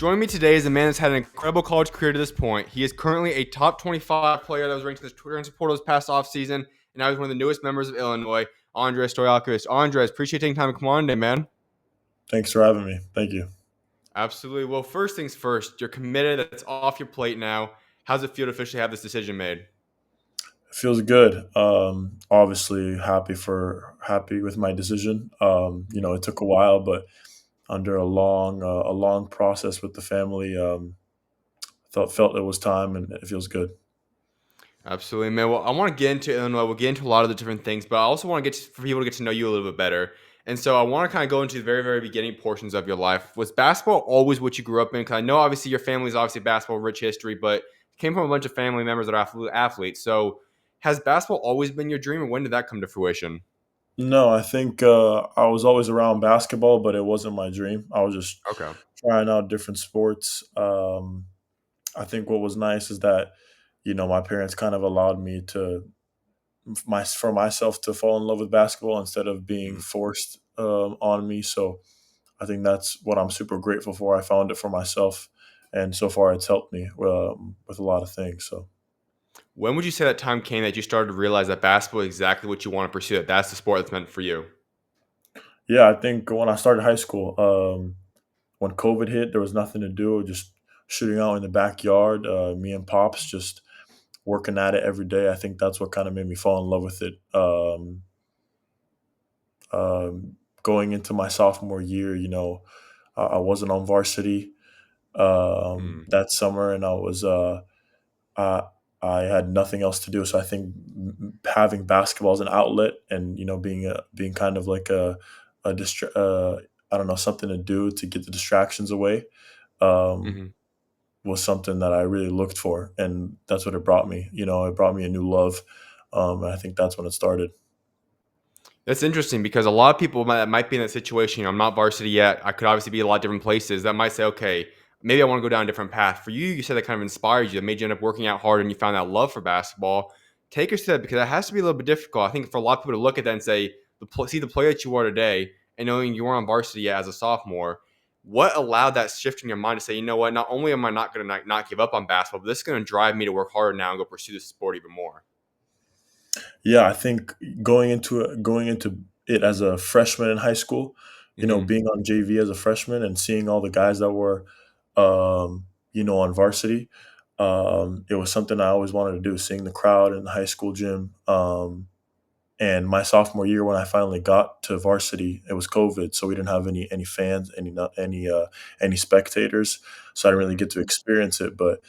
Joining me today is a man that's had an incredible college career to this point. He is currently a top 25 player that was ranked in the transfer portal this past offseason, and now he's one of the newest members of Illinois, Andrej Stojaković. Andrej, appreciate taking time to come on today, man. Thanks for having me. Thank you. Absolutely. Well, first things first, you're committed. It's off your plate now. How's it feel to officially have this decision made? It feels good. Obviously happy with my decision. It took a while, but under a long process with the family, felt it was time, and it feels good. Absolutely, man. Well, I want to get into Illinois. We'll get into a lot of the different things, but I also want to for people to get to know you a little bit better. And so I want to kind of go into the very, very beginning portions of your life. Was basketball always what you grew up in? Because I know obviously your family's obviously basketball rich history, but you came from a bunch of family members that are athletes. So has basketball always been your dream, or when did that come to fruition? No, I think I was always around basketball, but it wasn't my dream. I was just Okay. trying out different sports. I think what was nice is that my parents kind of allowed me to for myself to fall in love with basketball instead of being Mhm. forced on me. So I think that's what I'm super grateful for. I found it for myself, and so far it's helped me with a lot of things. So When would you say that time came that you started to realize that basketball is exactly what you want to pursue? That that's the sport that's meant for you? yeah, I think when I started high school, when COVID hit, there was nothing to do, just shooting out in the backyard. Me and pops just working at it every day. I think that's what kind of made me fall in love with it. Going into my sophomore year, I wasn't on varsity Mm. that summer, and uh, I had nothing else to do. So I think having basketball as an outlet, and being kind of like a I don't know, something to do to get the distractions away, um, Mhm. was something that I really looked for, and that's what it brought me. It brought me a new love, and I think that's when it started. That's interesting because a lot of people might be in that situation. I'm not varsity yet. I could obviously be a lot of different places. That might say, okay, maybe I want to go down a different path. For you, you said that kind of inspired you. That made you end up working out hard and you found that love for basketball. Take us to that because that has to be a little bit difficult. I think for a lot of people to look at that and say, see the player that you are today, and knowing you weren't on varsity yet as a sophomore, what allowed that shift in your mind to say, you know what, not only am I not going to not give up on basketball, but this is going to drive me to work harder now and go pursue this sport even more. Yeah, I think going into it as a freshman in high school, Hmm. being on JV as a freshman and seeing all the guys that were, on varsity, it was something I always wanted to do. Seeing the crowd in the high school gym, and my sophomore year when I finally got to varsity, it was COVID, so we didn't have any fans, any spectators, so I didn't really Hmm. get to experience it, but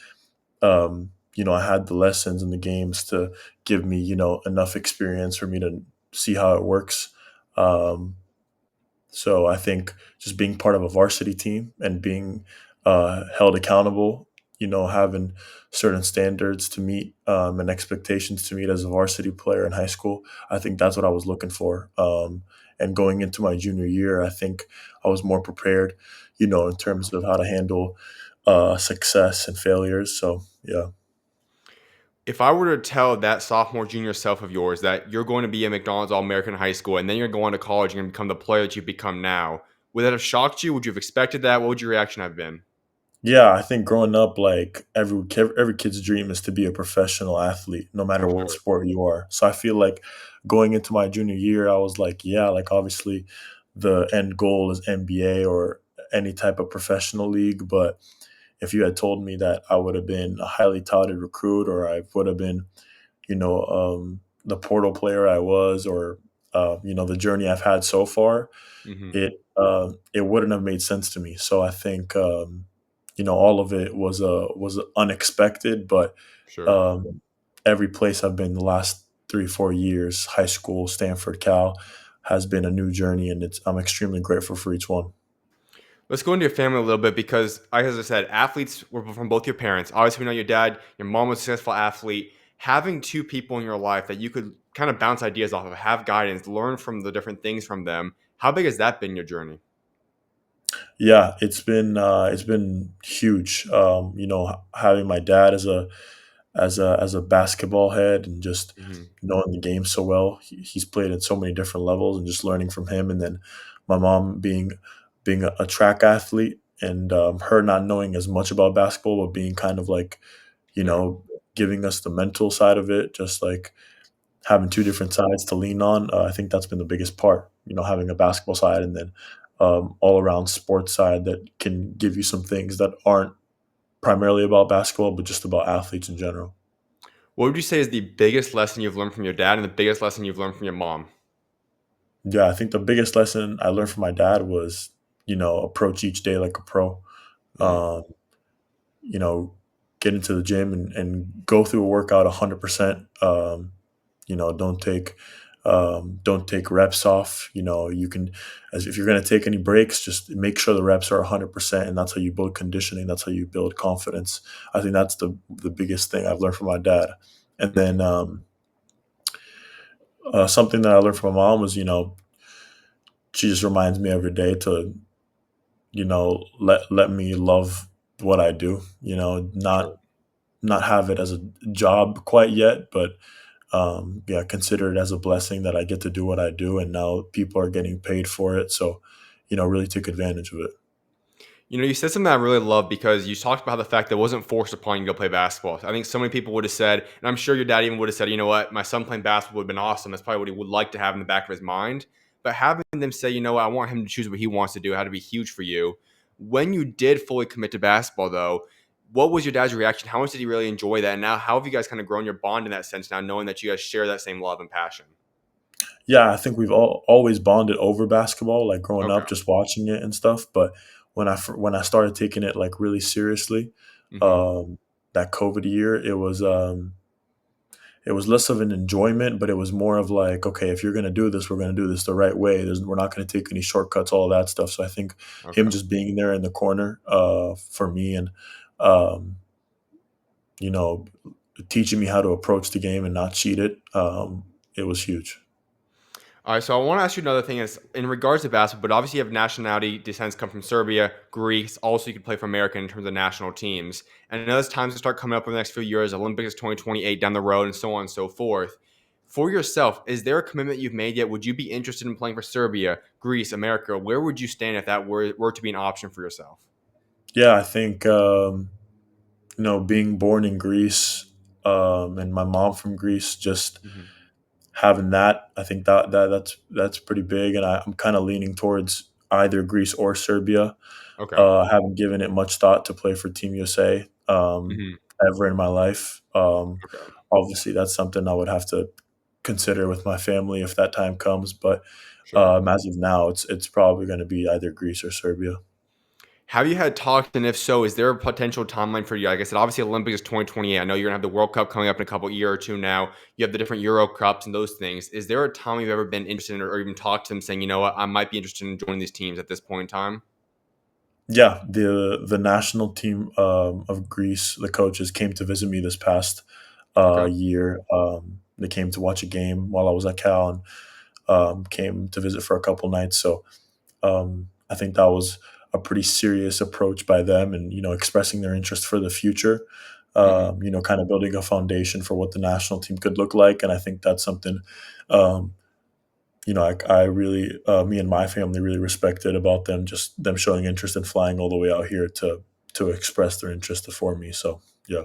I had the lessons and the games to give me, enough experience for me to see how it works. Um, so I think just being part of a varsity team and being held accountable, having certain standards to meet, and expectations to meet as a varsity player in high school, I think that's what I was looking for. And going into my junior year, I think I was more prepared, in terms of how to handle success and failures. So yeah. If I were to tell that sophomore, junior self of yours that you're going to be a McDonald's All American in high school and then you're going to college and you're going to become the player that you've become now, would that have shocked you? Would you have expected that? What would your reaction have been? Yeah, I think growing up, like every kid's dream is to be a professional athlete, no matter For what sure. sport you are. So I feel like going into my junior year, I was like, yeah, like obviously the end goal is NBA or any type of professional league. But if you had told me that I would have been a highly touted recruit, or I would have been, the portal player I was, or the journey I've had so far, Hmm. it wouldn't have made sense to me. So I think all of it was unexpected, but Sure. um, every place I've been the last 3 4 years, high school, Stanford, Cal, has been a new journey, and I'm extremely grateful for each one. Let's go into your family a little bit because, like as I said, athletes were from both your parents. Obviously, we know your dad, your mom was a successful athlete. Having two people in your life that you could kind of bounce ideas off of, have guidance, learn from the different things from them. How big has that been in your journey? Yeah, it's been huge. Having my dad as a basketball head, and just Hmm. knowing the game so well. He's played at so many different levels, and just learning from him. And then my mom being a track athlete, and her not knowing as much about basketball, but being kind of like, you Yeah. know, giving us the mental side of it, just like having two different sides to lean on. I think that's been the biggest part, having a basketball side and then all around sports side that can give you some things that aren't primarily about basketball, but just about athletes in general. What would you say is the biggest lesson you've learned from your dad and the biggest lesson you've learned from your mom? Yeah, I think the biggest lesson I learned from my dad was, approach each day like a pro. Mm, Um, you know, get into the gym and go through a workout 100%. Don't take reps off. You can, as if you're going to take any breaks, just make sure the reps are 100%, and that's how you build conditioning. That's how you build confidence. I think that's the biggest thing I've learned from my dad. And mhm. then something that I learned from my mom was, she just reminds me every day to, let me love what I do. Sure. Not have it as a job quite yet, but yeah, consider it as a blessing that I get to do what I do, and now people are getting paid for it. So, really took advantage of it. You said something I really love because you talked about the fact that it wasn't forced upon you to go play basketball. I think so many people would have said, and I'm sure your dad even would have said, you know what, my son playing basketball would have been awesome. That's probably what he would like to have in the back of his mind. But having them say, you know what, I want him to choose what he wants to do, had to be huge for you. When you did fully commit to basketball, though, what was your dad's reaction? How much did he really enjoy that? And now, how have you guys kind of grown your bond in that sense now, knowing that you guys share that same love and passion? Yeah, I think we've always bonded over basketball, like growing Okay. up, just watching it and stuff. But when I started taking it like really seriously, Hmm. um, that COVID year, it was less of an enjoyment, but it was more of like, okay, if you're gonna do this, we're gonna do this the right way. We're not gonna take any shortcuts, all of that stuff. So I think him Okay. just being there in the corner for me and um, you know, teaching me how to approach the game and not cheat it, it was huge. All right, so I want to ask you another thing is in regards to basketball, but obviously you have nationality descents come from Serbia, Greece. Also, you can play for America in terms of national teams. And I know as times to start coming up in the next few years, Olympics 2028 down the road, and so on and so forth. For yourself, is there a commitment you've made yet? Would you be interested in playing for Serbia, Greece, America? Where would you stand if that were to be an option for yourself? Yeah, I think being born in Greece and my mom from Greece, just Hmm. having that, I think that's pretty big, and I'm kind of leaning towards either Greece or Serbia. Okay. I haven't given it much thought to play for Team USA Hmm. ever in my life. Okay. Obviously, that's something I would have to consider with my family if that time comes. But Sure. as of now, it's probably going to be either Greece or Serbia. Have you had talks, and if so, is there a potential timeline for you? Like I said, obviously Olympics is 2028. I know you're gonna have the World Cup coming up in a couple year or two now. You have the different Euro Cups and those things. Is there a time you've ever been interested in or even talked to them saying, you know what, I might be interested in joining these teams at this point in time? Yeah, the national team of Greece, the coaches came to visit me this past Okay. year. They came to watch a game while I was at Cal and came to visit for a couple nights. So I think that was a pretty serious approach by them, and expressing their interest for the future. Hmm. Kind of building a foundation for what the national team could look like, and I think that's something. Um, I really, me and my family really respected about them, just them showing interest in flying all the way out here to express their interest for me. So yeah.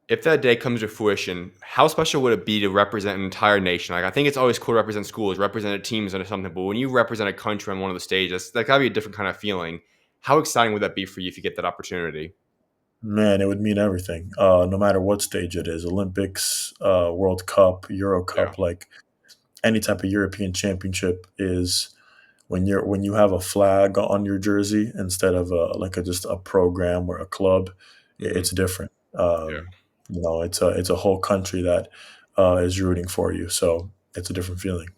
If that day comes to fruition, how special would it be to represent an entire nation? Like I think it's always cool to represent schools, represent teams, or something. But when you represent a country on one of the stages, that gotta be a different kind of feeling. How exciting would that be for you if you get that opportunity? Man, it would mean everything. No matter what stage it is, Olympics, World Cup, Euro Yeah. Cup, like any type of European championship is when you have a flag on your jersey instead of just a program or a club, Hmm. it's different. Yeah. It's a whole country that is rooting for you, so it's a different feeling.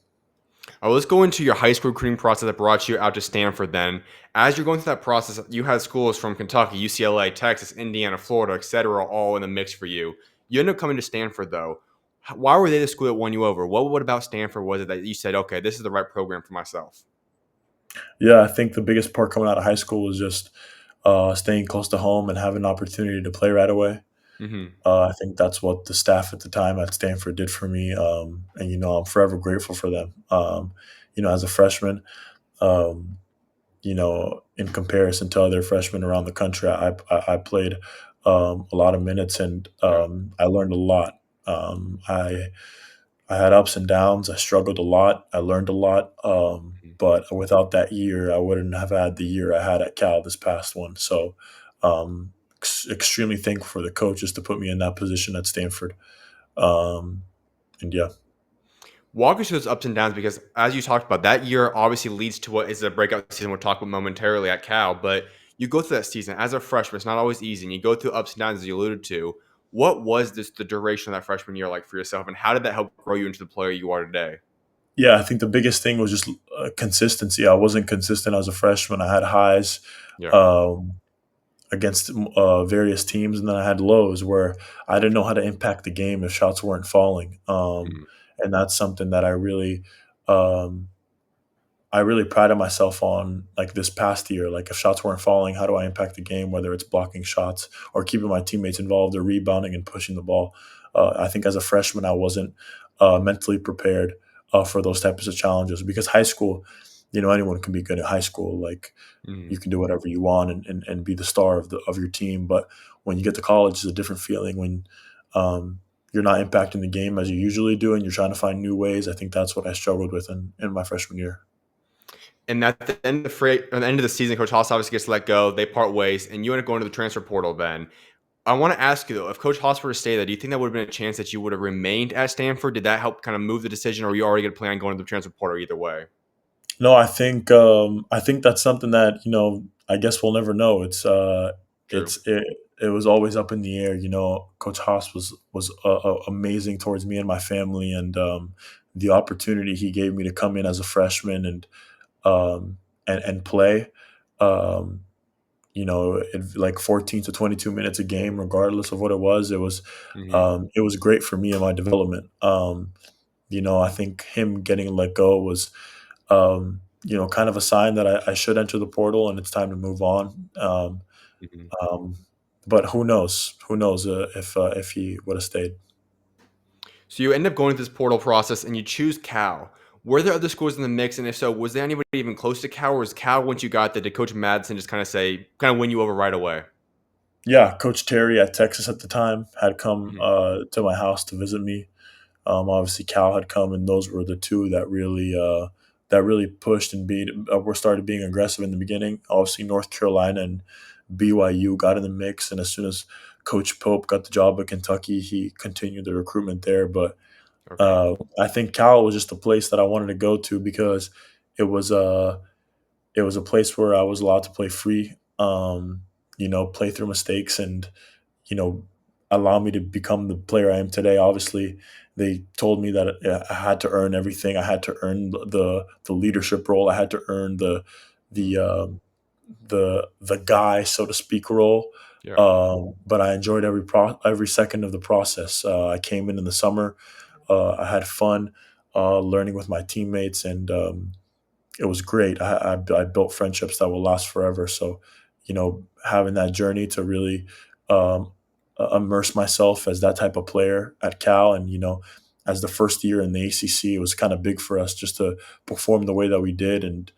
All right, let's go into your high school recruiting process that brought you out to Stanford then. As you're going through that process, you had schools from Kentucky, UCLA, Texas, Indiana, Florida, etc., all in the mix for you. You ended up coming to Stanford though. Why were they the school that won you over? What about Stanford was it that you said, okay, this is the right program for myself? Yeah, I think the biggest part coming out of high school was just staying close to home and having an opportunity to play right away. Hmm. I think that's what the staff at the time at Stanford did for me, and I'm forever grateful for them. As a freshman, um, in comparison to other freshmen around the country. I played a lot of minutes, and Yeah. I learned a lot. I had ups and downs. I struggled a lot. I learned a lot. Mhm. But without that year, I wouldn't have had the year I had at Cal this past one. So, extremely thankful for the coaches to put me in that position at Stanford. Um, and yeah. Walk us through those ups and downs because, as you talked about, that year obviously leads to what is a breakout season we'll talk about momentarily at Cal. But you go through that season as a freshman, it's not always easy. And you go through ups and downs, as you alluded to. What was the duration of that freshman year like for yourself, and how did that help grow you into the player you are today? Yeah, I think the biggest thing was just consistency. I wasn't consistent as a freshman. I had highs Yeah. um, against various teams, and then I had lows where I didn't know how to impact the game if shots weren't falling. Mhm. And that's something that um, I really prided myself on, like, this past year. Like, if shots weren't falling, how do I impact the game, whether it's blocking shots or keeping my teammates involved or rebounding and pushing the ball? I think as a freshman, I wasn't mentally prepared for those types of challenges because high school, anyone can be good at high school. Like, Mhm. you can do whatever you want and be the star of your team. But when you get to college, it's a different feeling when um, you're not impacting the game as you usually do and you're trying to find new ways. I think that's what I struggled with in my freshman year. And at the end of the season, Coach Haas obviously gets let go. They part ways, and you end up going to the transfer portal. Then I want to ask you though, if Coach Haas were to stay there, do you think that would have been a chance that you would have remained at Stanford? Did that help kind of move the decision, or were you already going to plan on going to the transfer portal either way? No, I think that's something that, I guess we'll never know. True. It was always up in the air. Coach Haas was amazing towards me and my family, and the opportunity he gave me to come in as a freshman um, and play. Um, like 14 to 22 minutes a game, regardless of what it was. Hmm. It was great for me and my development. I think him getting let go was kind of a sign that I should enter the portal and it's time to move on. Hmm. Um, but who knows? Who knows if he would have stayed? So you end up going through this portal process, and you choose Cal. Were there other schools in the mix, and if so, was there anybody even close to Cal, or was Cal once you got there? Did Coach Madsen just kind of win you over right away? Yeah, Coach Terry at Texas at the time had come Hmm. to my house to visit me. Obviously, Cal had come, and those were the two that really pushed and were started being aggressive in the beginning. Obviously, North Carolina and BYU got in the mix, and as soon as Coach Pope got the job at Kentucky, he continued the recruitment there. But Okay. I think Cal was just a place that I wanted to go to because it was a it was a place where I was allowed to play free, play through mistakes and you know, allow me to become the player I am today. Obviously, they told me that I had to earn everything. I had to earn the leadership role. I had to earn the the guy, so to speak, role. Yeah. But I enjoyed every second of the process. I came in the summer. I had fun learning with my teammates, and it was great. I built friendships that will last forever. So, having that journey to really um, immerse myself as that type of player at Cal, and as the first year in the ACC, it was kind of big for us just to perform the way that we did, and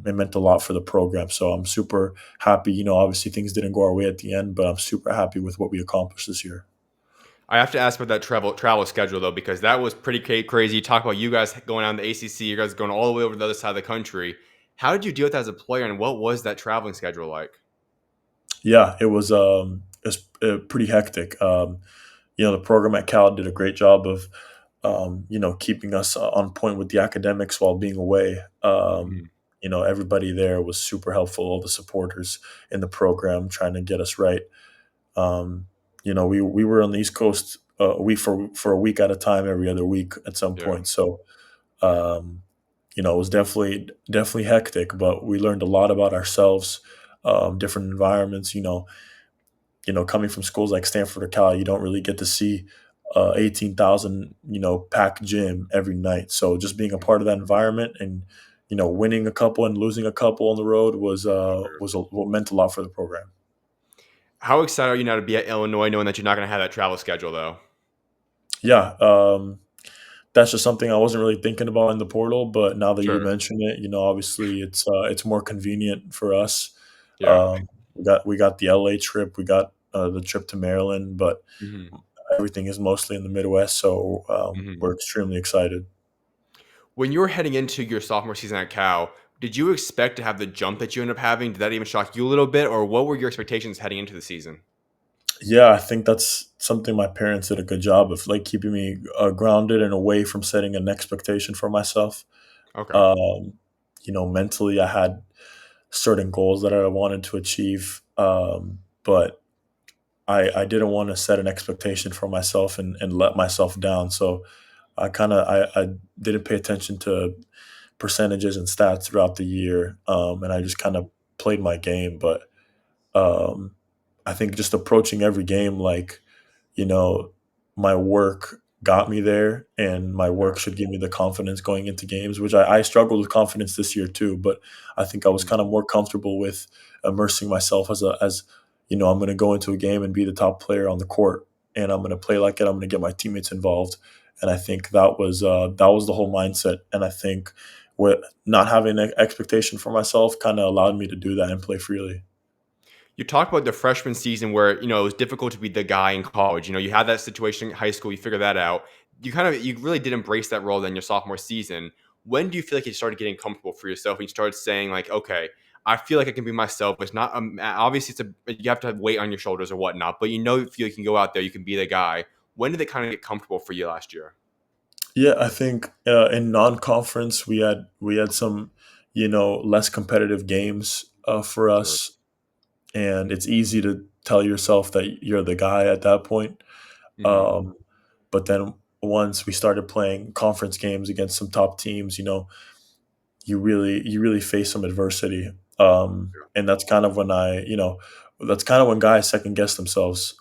it meant a lot for the program. So I'm super happy. Obviously things didn't go our way at the end, but I'm super happy with what we accomplished this year. I have to ask about that travel schedule though, because that was pretty crazy. You talk about you guys going on the ACC, you guys going all the way over to the other side of the country. How did you deal with that as a player, and what was that traveling schedule like? Yeah, it was pretty hectic. The program at Cal did a great job of, keeping us on point with the academics while being away. Mhm. Everybody there was super helpful. All the supporters in the program trying to get us right. We were on the East Coast a week for a week at a time, every other week at some Yeah. point. So, um, it was definitely hectic, but we learned a lot about ourselves, different environments. Coming from schools like Stanford or Cal, you don't really get to see 18,000, packed gym every night. So just being a Mhm. part of that environment and, winning a couple and losing a couple on the road Sure. what meant a lot for the program. How excited are you now to be at Illinois, knowing that you're not going to have that travel schedule though? Yeah. that's just something I wasn't really thinking about in the portal, but now that you Sure. mention it, obviously it's more convenient for us. Yeah. We got the LA trip, we got the trip to Maryland, but Mhm. everything is mostly in the Midwest, so Mhm. we're extremely excited. When you were heading into your sophomore season at Cal, did you expect to have the jump that you ended up having? Did that even shock you a little bit, or what were your expectations heading into the season? Yeah, I think that's something my parents did a good job of, like, keeping me grounded and away from setting an expectation for myself. Okay. Um, mentally, I had certain goals that I wanted to achieve, but I didn't want to set an expectation for myself and let myself down. So I didn't pay attention to percentages and stats throughout the year, and I just kind of played my game. But um, I think just approaching every game like, you know, my work got me there, and my Yeah. work should give me the confidence going into games, which I struggled with confidence this year too. But I think I was Mhm. kind of more comfortable with immersing myself I'm going to go into a game and be the top player on the court, and I'm going to play like it. I'm going to get my teammates involved, and I think that was the whole mindset. And I think with not having an expectation for myself kind of allowed me to do that and play freely. You talked about the freshman season where, it was difficult to be the guy in college. You had that situation in high school, you figured that out. You really did embrace that role then your sophomore season. When do you feel like you started getting comfortable for yourself and you started saying like, okay, I feel like I can be myself. It's not obviously you have to have weight on your shoulders or whatnot, but you feel you can go out there, you can be the guy. When did it kind of get comfortable for you last year? Yeah, I think in non-conference we had some, less competitive games for Sure. us, and it's easy to tell yourself that you're the guy at that point. Hmm. Um, but then once we started playing conference games against some top teams, you really face some adversity, and that's kind of when guys second guess themselves.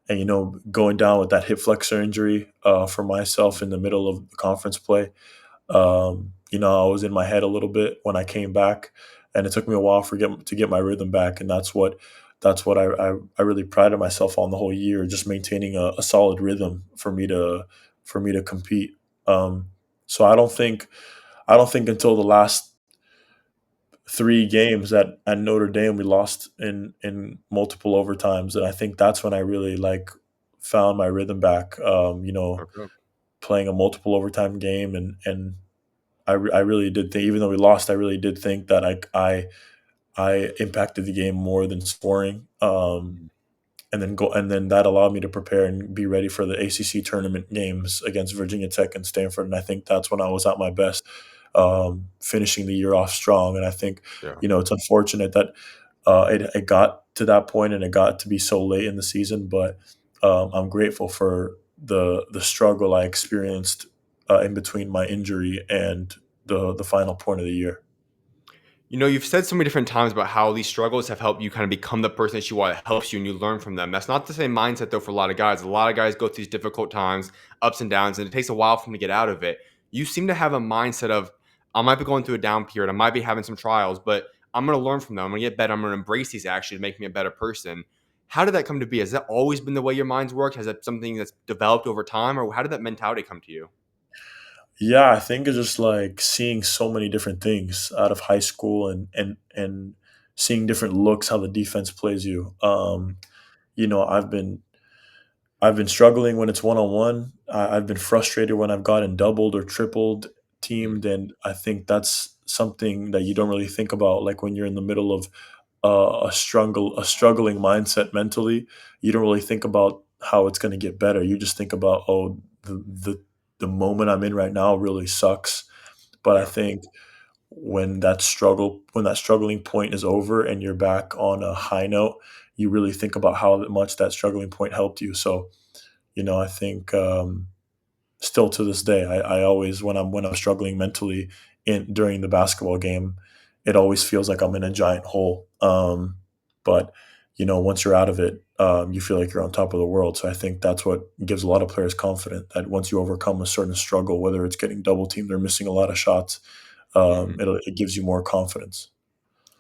And going down with that hip flexor injury for myself in the middle of the conference play, I was in my head a little bit when I came back, and it took me a while to get my rhythm back, and that's what I really prided myself on the whole year, just maintaining a solid rhythm for me to compete. So I don't think until the last 3 games at Notre Dame we lost in multiple overtimes, and I think that's when I really like found my rhythm back. Okay. Playing a multiple overtime game, and I really did think, even though we lost, I really did think that I impacted the game more than scoring. Mhm. And then that allowed me to prepare and be ready for the ACC tournament games against Virginia Tech and Stanford. And I think that's when I was at my best, finishing the year off strong. And I think, Yeah. it's unfortunate that it got to that point and it got to be so late in the season. But I'm grateful for the struggle I experienced in between my injury and the final point of the year. You've said so many different times about how these struggles have helped you kind of become the person that you are. It helps you and you learn from them. That's not the same mindset though for a lot of guys. A lot of guys go through these difficult times, ups and downs, and it takes a while for them to get out of it. You seem to have a mindset of, I might be going through a down period, I might be having some trials, but I'm going to learn from them. I'm going to get better. I'm going to embrace these actually to make me a better person. How did that come to be? Has that always been the way your mind's worked? Has that something that's developed over time, or how did that mentality come to you? Yeah, I think it's just like seeing so many different things out of high school, and seeing different looks, how the defense plays you. You know, I've been struggling when it's one on one. I've been frustrated when I've gotten doubled or tripled Mm. teamed, and I think that's something that you don't really think about. Like when you're in the middle of a struggling mindset mentally, you don't really think about how it's going to get better. You just think about, oh, the moment I'm in right now really sucks. But I Yeah. think when that struggling point is over and you're back on a high note, you really think about how much that struggling point helped you. So I think still to this day, I always when I'm struggling mentally in during the basketball game, it always feels like I'm in a giant hole. But once you're out of it, you feel like you're on top of the world. So I think that's what gives a lot of players confidence, that once you overcome a certain struggle, whether it's getting double teamed or missing a lot of shots, Mhm. it gives you more confidence.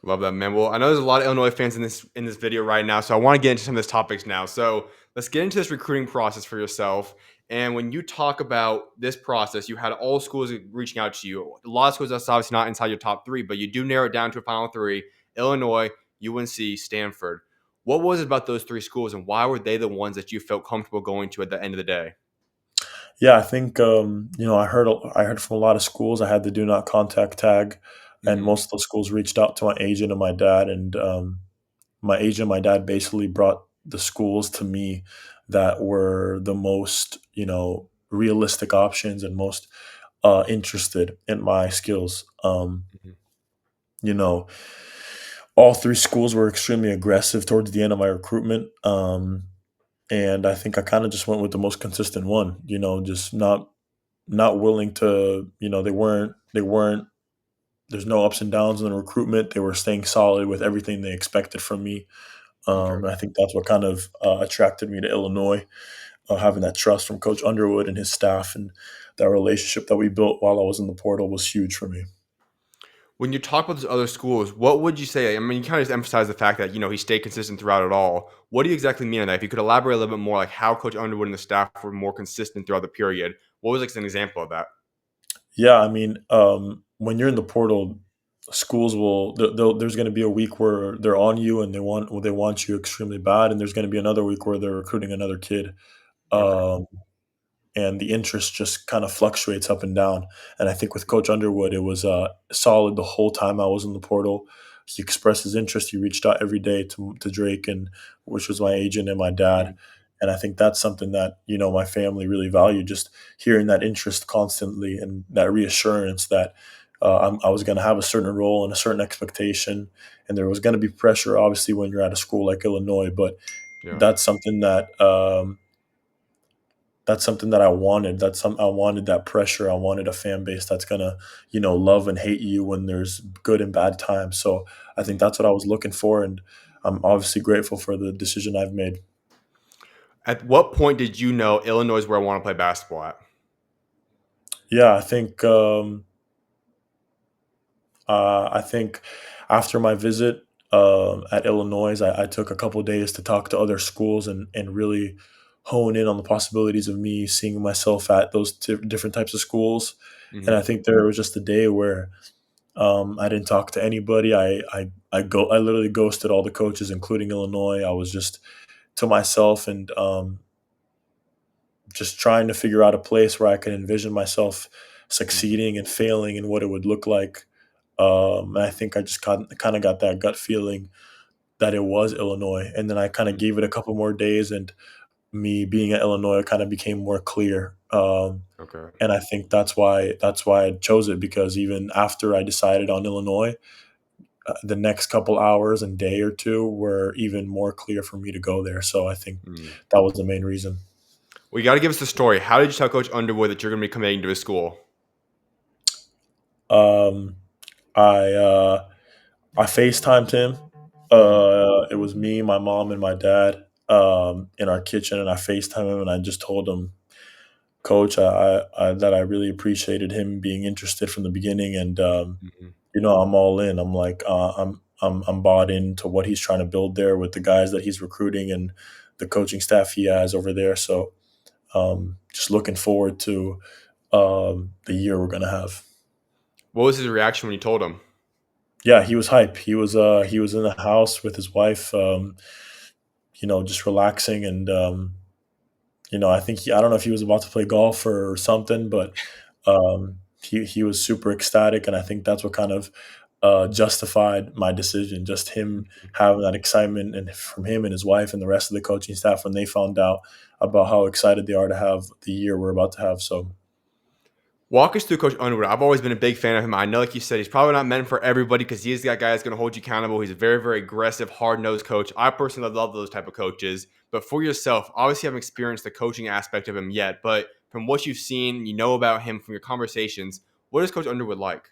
Love that, man. Well, I know there's a lot of Illinois fans in this video right now, so I want to get into some of these topics now. So let's get into this recruiting process for yourself. And when you talk about this process, you had all schools reaching out to you. A lot of schools that's obviously not inside your top three, but you do narrow it down to a final three: Illinois, UNC, Stanford. What was it about those three schools, and why were they the ones that you felt comfortable going to at the end of the day? Yeah, I think I heard from a lot of schools. I had the do not contact tag, and Hmm. most of those schools reached out to my agent and my dad, and my agent and my dad basically brought the schools to me that were the most realistic options and most interested in my skills. Hmm. You know, all three schools were extremely aggressive towards the end of my recruitment. And I think I kind of just went with the most consistent one, just not willing to, they weren't there's no ups and downs in the recruitment. They were staying solid with everything they expected from me. Okay. And I think that's what kind of attracted me to Illinois, having that trust from Coach Underwood and his staff, and that relationship that we built while I was in the portal was huge for me. When you talk about those other schools, what would you say? I mean, you kind of just emphasize the fact that he stayed consistent throughout it all. What do you exactly mean on that? If you could elaborate a little bit more, like how Coach Underwood and the staff were more consistent throughout the period. What was like an example of that? Yeah, I mean, when you're in the portal, schools there's going to be a week where they're on you and they want you extremely bad, and there's going to be another week where they're recruiting another kid. Okay. Um, and the interest just kind of fluctuates up and down. And I think with Coach Underwood, it was solid the whole time I was in the portal. He expressed his interest. He reached out every day to Drake, and which was my agent and my dad. Mhm. And I think that's something that my family really valued. Just hearing that interest constantly and that reassurance that I was going to have a certain role and a certain expectation, and there was going to be pressure, obviously, when you're at a school like Illinois. But Yeah. that's something that I wanted. I wanted that pressure. I wanted a fan base that's gonna, love and hate you when there's good and bad times. So I think Mhm. that's what I was looking for, and I'm obviously grateful for the decision I've made. At what point did you know Illinois is where I want to play basketball at? Yeah, I think after my visit at Illinois, I took a couple days to talk to other schools and really hone in on the possibilities of me seeing myself at those different types of schools. And Mhm. I think there was just a day where I didn't talk to anybody. I literally ghosted all the coaches, including Illinois. I was just to myself and just trying to figure out a place where I could envision myself Mhm. succeeding and failing and what it would look like. And I think I just kind of got that gut feeling that it was Illinois, and then I kind of Mhm. gave it a couple more days, and me being at Illinois kind of became more clear. Okay. And I think that's why I chose it, because even after I decided on Illinois, the next couple hours and day or two were even more clear for me to go there. So I think Mm. that was the main reason. Well, you got to give us the story. How did you tell Coach Underwood that you're going to be committing to his school? Um, I I FaceTimed him. Mhm. It was me, my mom, and my dad in our kitchen, and I FaceTimed him, and I just told him, Coach, that I really appreciated him being interested from the beginning, and Mhm. I'm all in. I'm like, I'm bought into what he's trying to build there with the guys that he's recruiting and the coaching staff he has over there. So just looking forward to the year we're gonna have. What was his reaction when you told him? Yeah, he was hype. He was in the house with his wife, just relaxing, and I think I don't know if he was about to play golf or something, but he was super ecstatic, and I think that's what kind of justified my decision. Just him having that excitement, and from him and his wife and the rest of the coaching staff when they found out about how excited they are to have the year we're about to have. So Walk us through Coach Underwood. I've always been a big fan of him. I know, like you said, he's probably not meant for everybody because he's that guy that's going to hold you accountable. He's a very, very aggressive, hard-nosed coach. I personally love those type of coaches. But for yourself, obviously, you haven't experienced the coaching aspect of him yet. But from what you've seen, you know about him from your conversations. What is Coach Underwood like?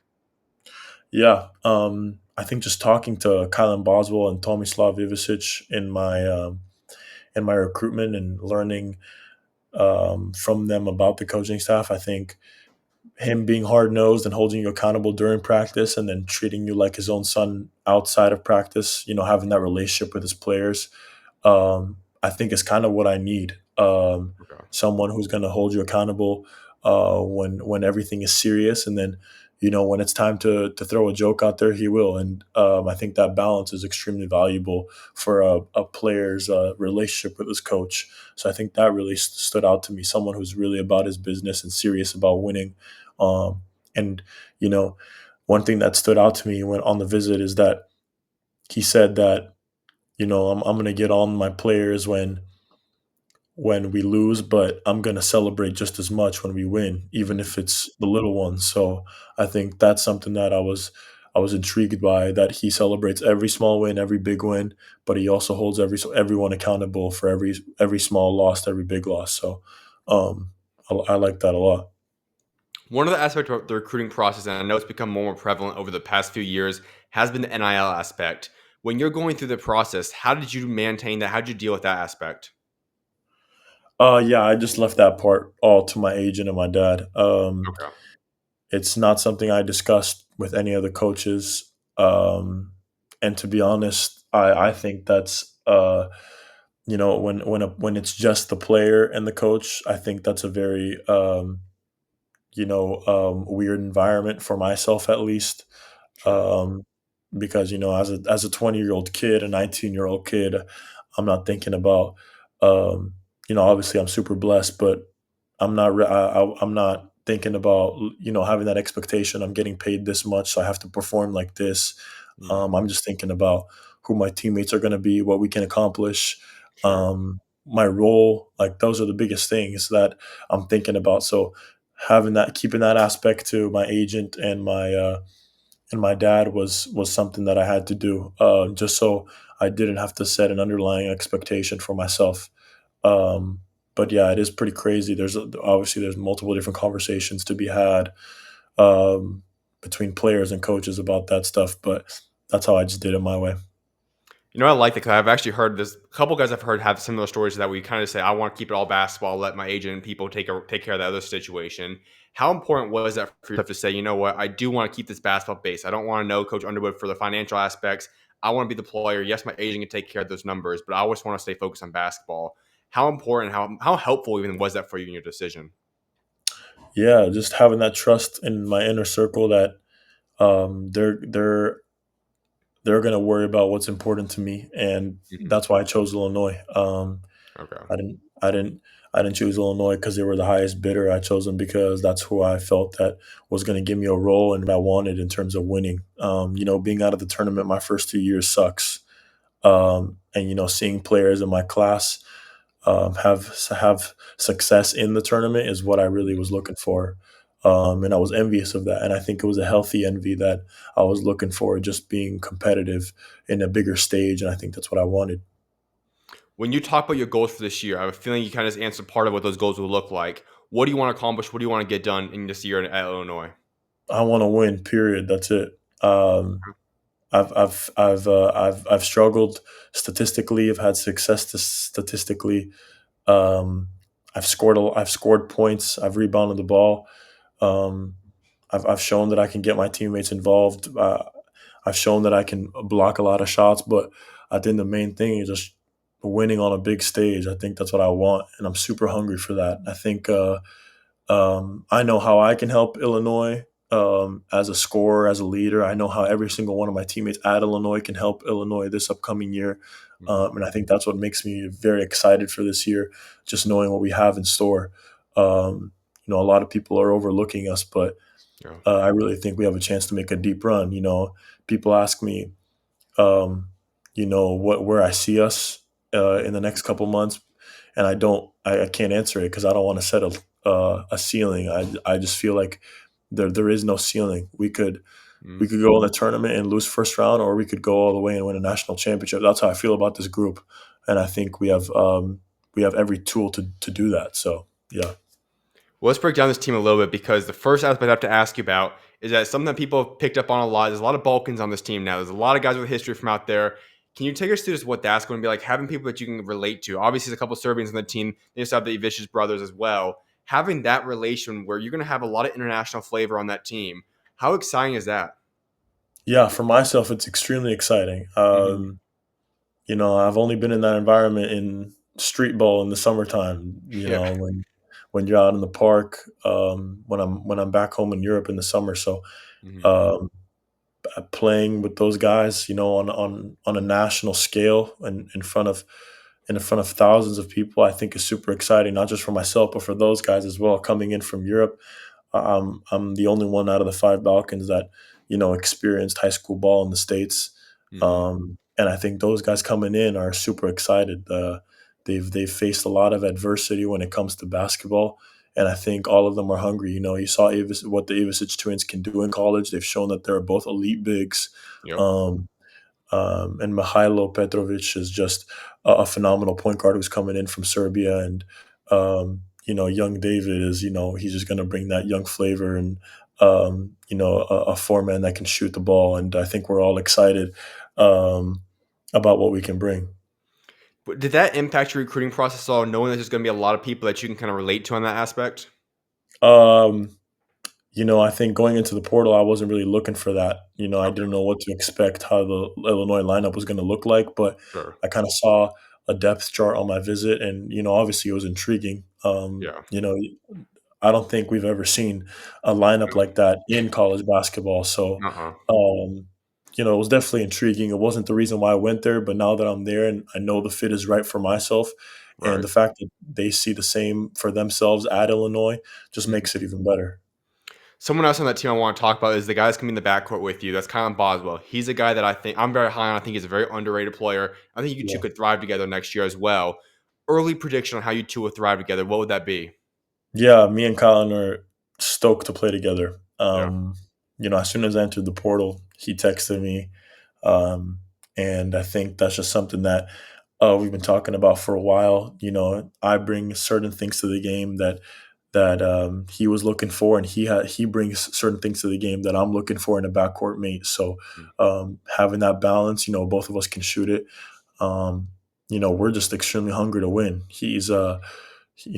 yeah, I think just talking to Kylan Boswell and Tomislav Ivicic in my recruitment and learning from them about the coaching staff, I think him being hard nosed and holding you accountable during practice, and then treating you like his own son outside of practice, having that relationship with his players, I think is kind of what I need. Okay. someone who's going to hold you accountable when everything is serious, and then when it's time to throw a joke out there, he will. And I think that balance is extremely valuable for a player's relationship with his coach. So I think that really stood out to me. Someone who's really about his business and serious about winning. And you know, one thing that stood out to me when on the visit is that he said that I'm going to get on my players when we lose, but I'm going to celebrate just as much when we win, even if it's the little ones. So I think that's something that I was intrigued by, that he celebrates every small win, every big win, but he also holds everyone accountable for every small loss, every big loss. So I like that a lot. One of the aspects of the recruiting process, and I know it's become more and more prevalent over the past few years, has been the NIL aspect. When you're going through the process, how did you maintain that? How did you deal with that aspect? Yeah, I just left that part all to my agent and my dad. Okay. It's not something I discussed with any of the coaches. And to be honest, I think that's when it's just the player and the coach, I think that's a very weird environment for myself, at least. Sure. Um, because as a 20-year-old kid, a 19-year-old kid, I'm not thinking about obviously I'm super blessed, but I'm not thinking about having that expectation. I'm getting paid this much, so I have to perform like this. Mhm. I'm just thinking about who my teammates are going to be, what we can accomplish, Sure. my role. Like, those are the biggest things that I'm thinking about. So keeping that aspect to my agent and my dad was something that I had to do, just so I didn't have to set an underlying expectation for myself. Um, but yeah, it is pretty crazy. Obviously there's multiple different conversations to be had um, between players and coaches about that stuff, but that's how I just did it my way. I like that because I've actually heard this. A couple guys I've heard have similar stories that we kind of say, "I want to keep it all basketball. Let my agent and people take care of the other situation." How important was that for you to say, I do want to keep this basketball base. I don't want to know Coach Underwood for the financial aspects. I want to be the player. Yes, my agent can take care of those numbers, but I always want to stay focused on basketball. How important, how helpful even was that for you in your decision? Yeah, just having that trust in my inner circle that they're gonna worry about what's important to me, and Mhm. that's why I chose Illinois. Okay. I didn't I didn't I didn't choose Illinois because they were the highest bidder. I chose them because that's who I felt that was going to give me a role and I wanted in terms of winning. Being out of the tournament my first 2 years sucks. And seeing players in my class have success in the tournament is what I really was looking for. And I was envious of that. And I think it was a healthy envy that I was looking for, just being competitive in a bigger stage. And I think that's what I wanted. When you talk about your goals for this year, I have a feeling you kind of just answered part of what those goals will look like. What do you want to accomplish? What do you want to get done in this year at Illinois? I want to win, period. That's it. I've struggled statistically. I've had success statistically. Um, I've scored points. I've rebounded the ball. Um, I've shown that I can get my teammates involved. I've shown that I can block a lot of shots. But I think the main thing is just winning on a big stage. I think that's what I want, and I'm super hungry for that. I think I know how I can help Illinois as a scorer, as a leader. I know how every single one of my teammates at Illinois can help Illinois this upcoming year. Mhm. And I think that's what makes me very excited for this year, just knowing what we have in store. A lot of people are overlooking us, but Yeah. I really think we have a chance to make a deep run. People ask me, um, where I see us in the next couple months, and I can't answer it because I don't want to set a ceiling. I just feel like there is no ceiling. We Mhm. could go in the tournament and lose first round, or we could go all the way and win a national championship. That's how I feel about this group, and I think we have every tool to do that. So yeah. Well, let's break down this team a little bit because the first aspect I have to ask you about is that something that people have picked up on a lot. There's a lot of Balkans on this team now. There's a lot of guys with history from out there. Can you take us through just what that's going to be like? Having people that you can relate to. Obviously, there's a couple Serbians on the team. They just have the Ivicic brothers as well. Having that relation where you're going to have a lot of international flavor on that team. How exciting is that? Yeah, for myself, it's extremely exciting. Hmm. I've only been in that environment in street ball in the summertime, Yeah. when you're out in the park, when I'm back home in Europe in the summer. So, Mhm. um, playing with those guys, on a national scale and in front of thousands of people, I think is super exciting, not just for myself, but for those guys as well. Coming in from Europe, I'm the only one out of the five Balkans that experienced high school ball in the States, Mhm. and I think those guys coming in are super excited. They've faced a lot of adversity when it comes to basketball, and I think all of them are hungry. You saw what the Ivisic twins can do in college. They've shown that they're both elite bigs. Yep. Um, and Mihailo Petrovic is just a phenomenal point guard who's coming in from Serbia. And, young David is, he's just going to bring that young flavor and, a four-man that can shoot the ball. And I think we're all excited um, about what we can bring. But did that impact your recruiting process at all, knowing that there's gonna be a lot of people that you can kinda relate to on that aspect? Um, I think going into the portal, I wasn't really looking for that. I Okay, didn't know what to expect, how the Illinois lineup was going to look like, but sure. I kind of saw a depth chart on my visit, and obviously it was intriguing. Yeah. I don't think we've ever seen a lineup like that in college basketball. So, Uh-uh. um, it was definitely intriguing. It wasn't the reason why I went there, but now that I'm there and I know the fit is right for myself, and Right. the fact that they see the same for themselves at Illinois just Mhm. makes it even better. Someone else on that team I wanna talk about is the guy that's coming in the backcourt with you, that's Kylan Boswell. He's a guy that I think I'm very high on, I think he's a very underrated player. I think you 2 Yeah. could thrive together next year as well. Early prediction on how you 2 will thrive together, what would that be? Yeah, me and Colin are stoked to play together. Yeah. As soon as I entered the portal, he texted me, um, and I think that's just something that we've been talking about for a while. I bring certain things to the game that he was looking for, and he brings certain things to the game that I'm looking for in a backcourt mate. So Mm. having that balance, both of us can shoot it. Um, we're just extremely hungry to win.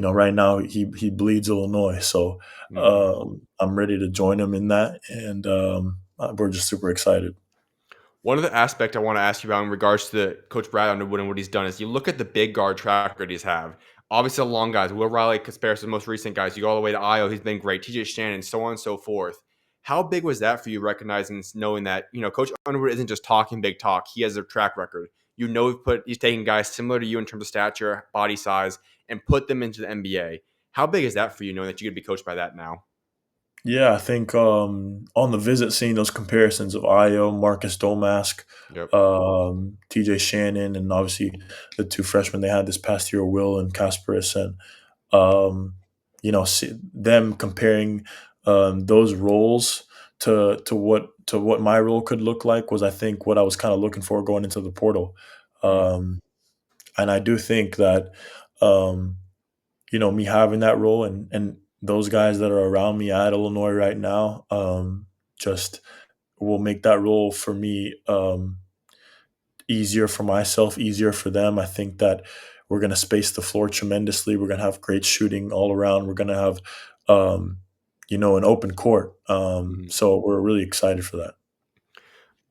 Right now he bleeds Illinois, so Mhm. I'm ready to join him in that, and we're just super excited. One of the aspect I wanna ask you about in regards to Coach Brad Underwood and what he's done is you look at the big guard track record he's have. Obviously, the long guys, Will Riley, Kasparis, the most recent guys. You go all the way to Io, he's been great. TJ Shannon, so on and so forth. How big was that for you, recognizing, knowing that Coach Underwood isn't just talking big talk; he has a track record. He's taking guys similar to you in terms of stature, body size, and put them into the NBA. How big is that for you, knowing that you could be coached by that now? Yeah, I think on the visit, seeing those comparisons of Io, Marcus Domask, Yep. TJ Shannon, and obviously the two freshmen they had this past year, Will and Kasparis, and them comparing those roles to what my role could look like was, I think, what I was kind of looking for going into the portal. Mm. Um, and I do think that um, me having that role and those guys that are around me at Illinois right now just will make that role for me easier for myself, easier for them. I think that we're going to space the floor tremendously. We're going to have great shooting all around. We're going to have an open court. Mhm. So we're really excited for that.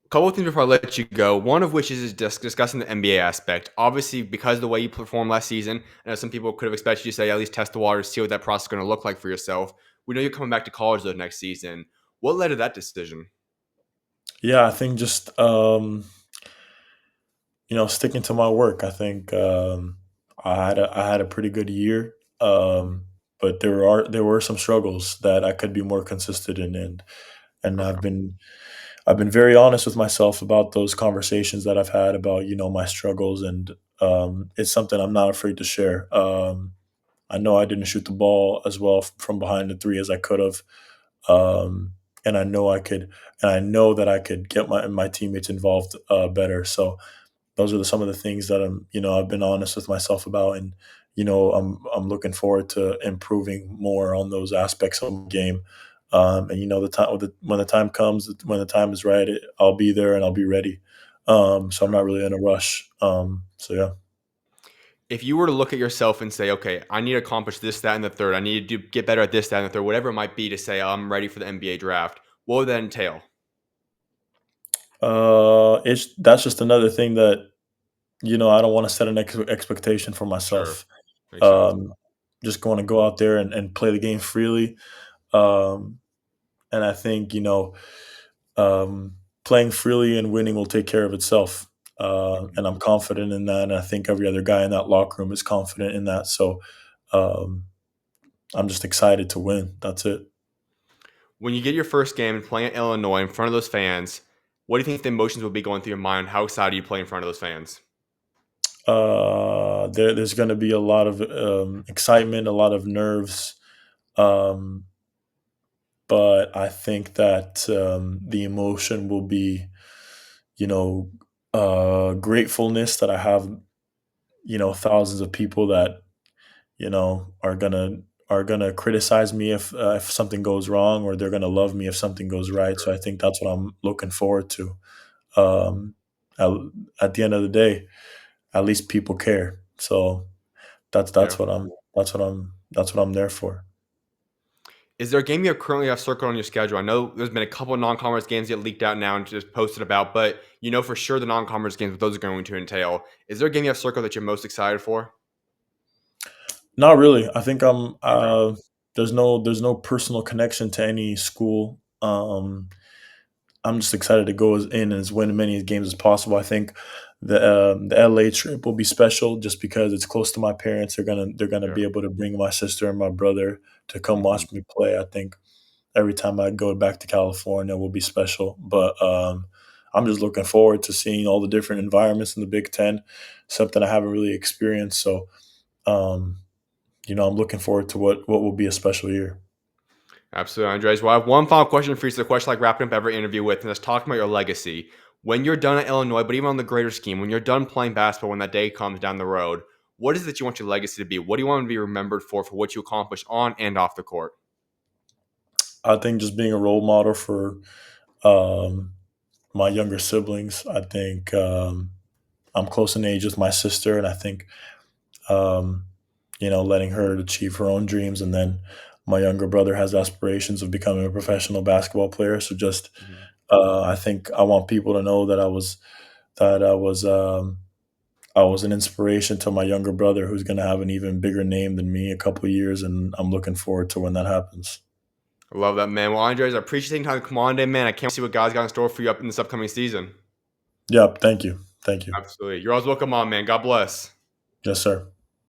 Couple of things before I let you go. One of which is just discussing the NBA aspect. Obviously, because of the way you performed last season, I know some people could have expected you to say at least test the waters, see what that process is going to look like for yourself. We know you're coming back to college though next season. What led to that decision? Yeah, I think just sticking to my work. I think I had a pretty good year, Mhm. but there were some struggles that I could be more consistent in, and Okay. I've been very honest with myself about those conversations that I've had about my struggles, and it's something I'm not afraid to share. I know I didn't shoot the ball as well from behind the three as I could have, um, and I know that I could get my teammates involved better. So those are some of the things that I've been honest with myself about, and I'm looking forward to improving more on those aspects of the game. And the time when the time comes, when the time is right, I'll be there and I'll be ready. So I'm not really in a rush. So yeah. If you were to look at yourself and say, okay, I need to accomplish this, that, and the third, I need to get better at this, that, and the third, whatever it might be to say I'm ready for the NBA draft, what would that entail? It's That's just another thing that I don't want to set an expectation for Sure. myself. Makes sense. Um, just going to go out there and play the game freely. Um, and I think, um, playing freely and winning will take care of itself. Mhm. And I'm confident in that. And I think every other guy in that locker room is confident in that. So um, I'm just excited to win. That's it. When you get your first game and playing at Illinois in front of those fans, what do you think the emotions will be going through your mind? How excited are you play in front of those fans? There's going to be a lot of excitement, a lot of nerves. Um, but I think that the emotion will be, you know, gratefulness that I have, thousands of people that are gonna criticize me if something goes wrong, or they're gonna love me if something goes right. So I think that's what I'm looking forward to. Um, at, at the end of the day, at least people care. So that's Yeah. that's what I'm that's what I'm there for. Is there a game you currently have circled on your schedule? I know there's been a couple of non-conference games get leaked out now and just posted about, but you know for sure the non-conference games what those are going to entail. Is there a game you have circled that you're most excited for? Not really. I think I'm. Okay. There's no personal connection to any school. I'm just excited to go in and win as many games as possible. I think the LA trip will be special just because it's close to my parents. They're gonna Yeah. be able to bring my sister and my brother to come Mhm. watch me play. I think every time I go back to California will be special. But I'm just looking forward to seeing all the different environments in the Big Ten, something I haven't really experienced. So um, I'm looking forward to what will be a special year. Absolutely, Andres. Well, I have one final question for you. So the question I like wrapping up every interview with, and let's talk about your legacy. When you're done at Illinois, but even on the greater scheme, when you're done playing basketball, when that day comes down the road, what is it that you want your legacy to be? What do you want to be remembered for what you accomplished on and off the court? I think just being a role model for um, my younger siblings. I think I'm close in age with my sister, and I think um, letting her achieve her own dreams, and then my younger brother has aspirations of becoming a professional basketball player. So just Mhm. I think I want people to know that I was an inspiration to my younger brother, who's going to have an even bigger name than me in a couple of years, and I'm looking forward to when that happens. I love that, man. Well, Andres, I appreciate taking time to come on today, man. I can't see what God's got in store for you up in this upcoming season. Yep. Thank you. Thank you. Absolutely. You're always welcome on, man. God bless. Yes, sir.